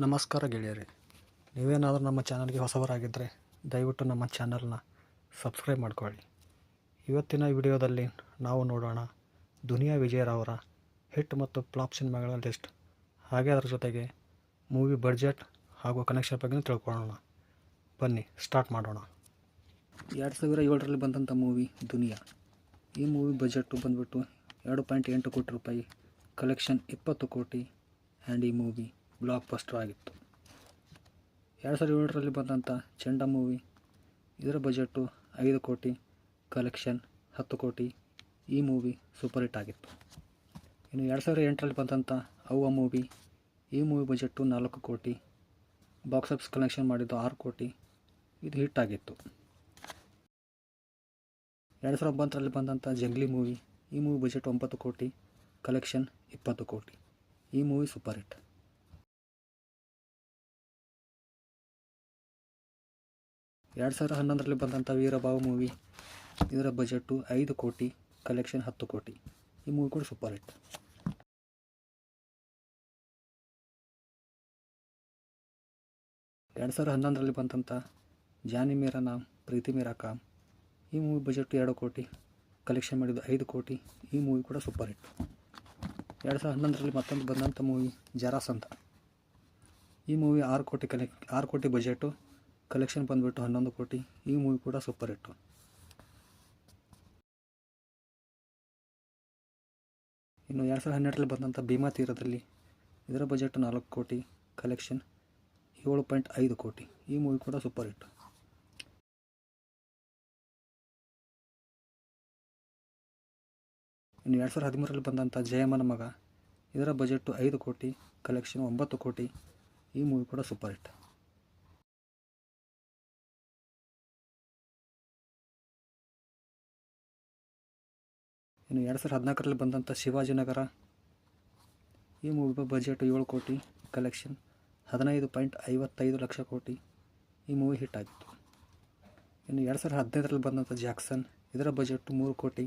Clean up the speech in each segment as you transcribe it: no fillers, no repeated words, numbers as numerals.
ನಮಸ್ಕಾರ ಗೆಳೆಯರೇ, ನೀವೇನಾದರೂ ನಮ್ಮ ಚಾನಲ್ಗೆ ಹೊಸಬರಾಗಿದ್ದರೆ ದಯವಿಟ್ಟು ನಮ್ಮ ಚಾನಲ್ನ ಸಬ್ಸ್ಕ್ರೈಬ್ ಮಾಡ್ಕೊಳ್ಳಿ. ಇವತ್ತಿನ ವಿಡಿಯೋದಲ್ಲಿ ನಾವು ನೋಡೋಣ ದುನಿಯಾ ವಿಜಯರವರ ಹಿಟ್ ಮತ್ತು ಫ್ಲಾಪ್ ಸಿನಿಮಾಗಳ ಲಿಸ್ಟ್, ಹಾಗೆ ಅದರ ಜೊತೆಗೆ ಮೂವಿ ಬಡ್ಜೆಟ್ ಹಾಗೂ ಕನೆಕ್ಷನ್ ಬಗ್ಗೆ ತಿಳ್ಕೊಳ್ಳೋಣ. ಬನ್ನಿ ಸ್ಟಾರ್ಟ್ ಮಾಡೋಣ. 2007ರಲ್ಲಿ ಬಂದಂಥ ಮೂವಿ ದುನಿಯಾ. ಈ ಮೂವಿ ಬಜೆಟ್ಟು ಬಂದ್ಬಿಟ್ಟು 2.8 ಕೋಟಿ ರೂಪಾಯಿ, ಕಲೆಕ್ಷನ್ 20 ಕೋಟಿ ಆ್ಯಂಡ್ ಈ ಮೂವಿ ಬ್ಲಾಕ್ ಬಸ್ಟರ್ ಆಗಿತ್ತು. 2007ರಲ್ಲಿ ಬಂದಂಥ ಚೆಂಡ ಮೂವಿ, ಇದರ ಬಜೆಟ್ಟು 5 ಕೋಟಿ, ಕಲೆಕ್ಷನ್ 10 ಕೋಟಿ. ಈ ಮೂವಿ ಸೂಪರ್ ಹಿಟ್ ಆಗಿತ್ತು. ಇನ್ನು 2008ರಲ್ಲಿ ಬಂದಂಥ ಅವ್ವ ಮೂವಿ, ಈ ಮೂವಿ ಬಜೆಟ್ಟು 4 ಕೋಟಿ, ಬಾಕ್ಸ್ ಆಫೀಸ್ ಕಲೆಕ್ಷನ್ ಮಾಡಿದ್ದು 6 ಕೋಟಿ. ಇದು ಹಿಟ್ ಆಗಿತ್ತು. 2009ರಲ್ಲಿ ಬಂದಂಥ ಜಂಗ್ಲಿ ಮೂವಿ, ಈ ಮೂವಿ ಬಜೆಟ್ 9 ಕೋಟಿ, ಕಲೆಕ್ಷನ್ 20 ಕೋಟಿ. ಈ ಮೂವಿ ಸೂಪರ್ ಹಿಟ್. 2011ರಲ್ಲಿ ಬಂದಂಥ ವೀರಬಾಹು ಮೂವಿ, ಇದರ ಬಜೆಟ್ಟು 5 ಕೋಟಿ, ಕಲೆಕ್ಷನ್ 10 ಕೋಟಿ. ಈ ಮೂವಿ ಕೂಡ ಸೂಪರ್ ಹಿಟ್. 2011ರಲ್ಲಿ ಬಂದಂಥ ಜಾನಿ ಮೇರಾ ನಾಮ್ ಪ್ರೀತಿ ಮೇರಾ ಕಾಮ್, ಈ ಮೂವಿ ಬಜೆಟ್ಟು 2 ಕೋಟಿ, ಕಲೆಕ್ಷನ್ ಮಾಡಿದ್ದು 5 ಕೋಟಿ. ಈ ಮೂವಿ ಕೂಡ ಸೂಪರ್ ಹಿಟ್. 2011ರಲ್ಲಿ ಮತ್ತೊಂದು ಬಂದಂಥ ಮೂವಿ ಜರಾಸಂಧ, ಈ ಮೂವಿ 6 ಕೋಟಿ ಬಜೆಟು, ಕಲೆಕ್ಷನ್ ಬಂದುಬಿಟ್ಟು 11 ಕೋಟಿ. ಈ ಮೂವಿ ಕೂಡ ಸೂಪರ್ ಹಿಟ್ಟು. ಇನ್ನು 2012ರಲ್ಲಿ ಬಂದಂಥ ಭೀಮಾ ತೀರದಲ್ಲಿ, ಇದರ ಬಜೆಟ್ 4 ಕೋಟಿ, ಕಲೆಕ್ಷನ್ 7.5 ಕೋಟಿ. ಈ ಮೂವಿ ಕೂಡ ಸೂಪರ್ ಹಿಟ್. ಇನ್ನು 2013ರಲ್ಲಿ ಬಂದಂಥ ಜಯಮ್ಮನ ಮಗ, ಇದರ ಬಜೆಟ್ಟು 5 ಕೋಟಿ, ಕಲೆಕ್ಷನ್ 9 ಕೋಟಿ. ಈ ಮೂವಿ ಕೂಡ ಸೂಪರ್ ಹಿಟ್. ಇನ್ನು 2014ರಲ್ಲಿ ಬಂದಂಥ ಶಿವಾಜಿನಗರ, ಈ ಮೂವಿ ಬಜೆಟ್ 7 ಕೋಟಿ, ಕಲೆಕ್ಷನ್ 15.55 ಲಕ್ಷ ಕೋಟಿ. ಈ ಮೂವಿ ಹಿಟ್ ಆಗಿತ್ತು. ಇನ್ನು 2015ರಲ್ಲಿ ಬಂದಂಥ ಜಾಕ್ಸನ್, ಇದರ ಬಜೆಟ್ 3 ಕೋಟಿ,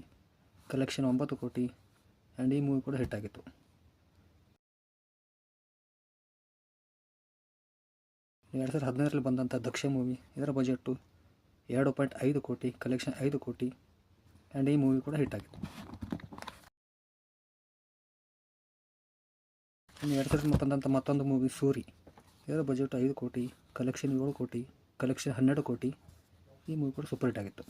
ಕಲೆಕ್ಷನ್ 9 ಕೋಟಿ ಆ್ಯಂಡ್ ಈ ಮೂವಿ ಕೂಡ ಹಿಟ್ ಆಗಿತ್ತು. ಇನ್ನು 2015ರಲ್ಲಿ ಬಂದಂಥ ದಕ್ಷ ಮೂವಿ, ಇದರ ಬಜೆಟ್ಟು 2.5 ಕೋಟಿ, ಕಲೆಕ್ಷನ್ 5 ಕೋಟಿ ಆ್ಯಂಡ್ ಈ ಮೂವಿ ಕೂಡ ಹಿಟ್ ಆಗಿತ್ತು. ಇನ್ನು 2000 ಬಂದಂಥ ಮತ್ತೊಂದು ಮೂವಿ ಸೂರಿ, ಇದರ ಬಜೆಟ್ 5 ಕೋಟಿ, ಕಲೆಕ್ಷನ್ 7 ಕೋಟಿ, ಕಲೆಕ್ಷನ್ 12 ಕೋಟಿ. ಈ ಮೂವಿ ಕೂಡ ಸೂಪರ್ ಹಿಟ್ ಆಗಿತ್ತು.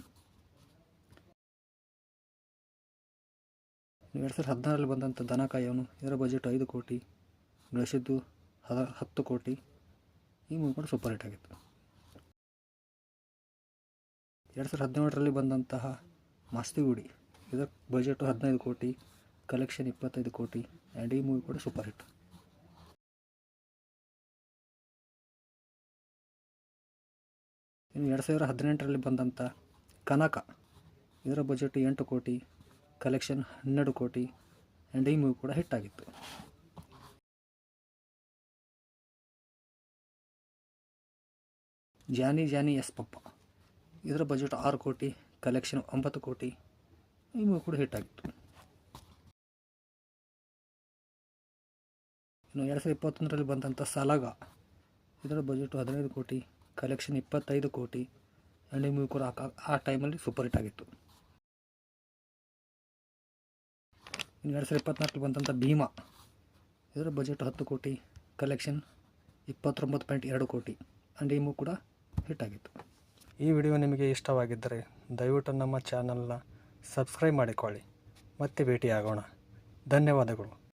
2016ರಲ್ಲಿ ಬಂದಂಥ ದನ ಕಾಯೋನು, ಇದರ ಬಜೆಟ್ 5 ಕೋಟಿ, ಗಳಿಸಿದ್ದು 10 ಕೋಟಿ. ಈ ಮೂವಿ ಕೂಡ ಸೂಪರ್ ಹಿಟ್ ಆಗಿತ್ತು. 2017ರಲ್ಲಿ ಬಂದಂತಹ ಮಾಸ್ತಿಗುಡಿ, ಇದರ ಬಜೆಟು 15 ಕೋಟಿ, ಕಲೆಕ್ಷನ್ 25 ಕೋಟಿ ಆ್ಯಂಡ್ ಈ ಮೂವಿ ಕೂಡ ಸೂಪರ್ ಹಿಟ್. ಇನ್ನು 2018ರಲ್ಲಿ ಬಂದಂಥ ಕನಕ, ಇದರ ಬಜೆಟ್ 8 ಕೋಟಿ, ಕಲೆಕ್ಷನ್ 12 ಕೋಟಿ ಆ್ಯಂಡ್ ಈ ಮೂವಿ ಕೂಡ ಹಿಟ್ ಆಗಿತ್ತು. ಜಾನಿ ಜಾನಿ ಎಸ್ ಪಪ್ಪ, ಇದರ ಬಜೆಟ್ 6 ಕೋಟಿ, ಕಲೆಕ್ಷನ್ 9 ಕೋಟಿ. ಈ ಮೂವಿ ಕೂಡ ಹಿಟ್ ಆಗಿತ್ತು. ಇನ್ನು 2021ರಲ್ಲಿ ಬಂದಂಥ ಸಲಾಗ, ಇದರ ಬಜೆಟು 15 ಕೋಟಿ, ಕಲೆಕ್ಷನ್ 25 ಕೋಟಿ ಆ್ಯಂಡ್ ಈ ಮೂವಿ ಕೂಡ ಆ ಟೈಮಲ್ಲಿ ಸೂಪರ್ ಹಿಟ್ ಆಗಿತ್ತು. ಇನ್ನು 2024ರಲ್ಲಿ ಬಂದಂಥ ಭೀಮಾ, ಇದರ ಬಜೆಟ್ 10 ಕೋಟಿ, ಕಲೆಕ್ಷನ್ 29.2 ಕೋಟಿ ಆ್ಯಂಡ್ ಈ ಮೂವಿ ಕೂಡ ಹಿಟ್ ಆಗಿತ್ತು. ಈ ವಿಡಿಯೋ ನಿಮಗೆ ಇಷ್ಟವಾಗಿದ್ದರೆ ದಯವಿಟ್ಟು ನಮ್ಮ ಚಾನಲ್ನ ಸಬ್ಸ್ಕ್ರೈಬ್ ಮಾಡಿಕೊಳ್ಳಿ. ಮತ್ತೆ ಭೇಟಿಯಾಗೋಣ. ಧನ್ಯವಾದಗಳು.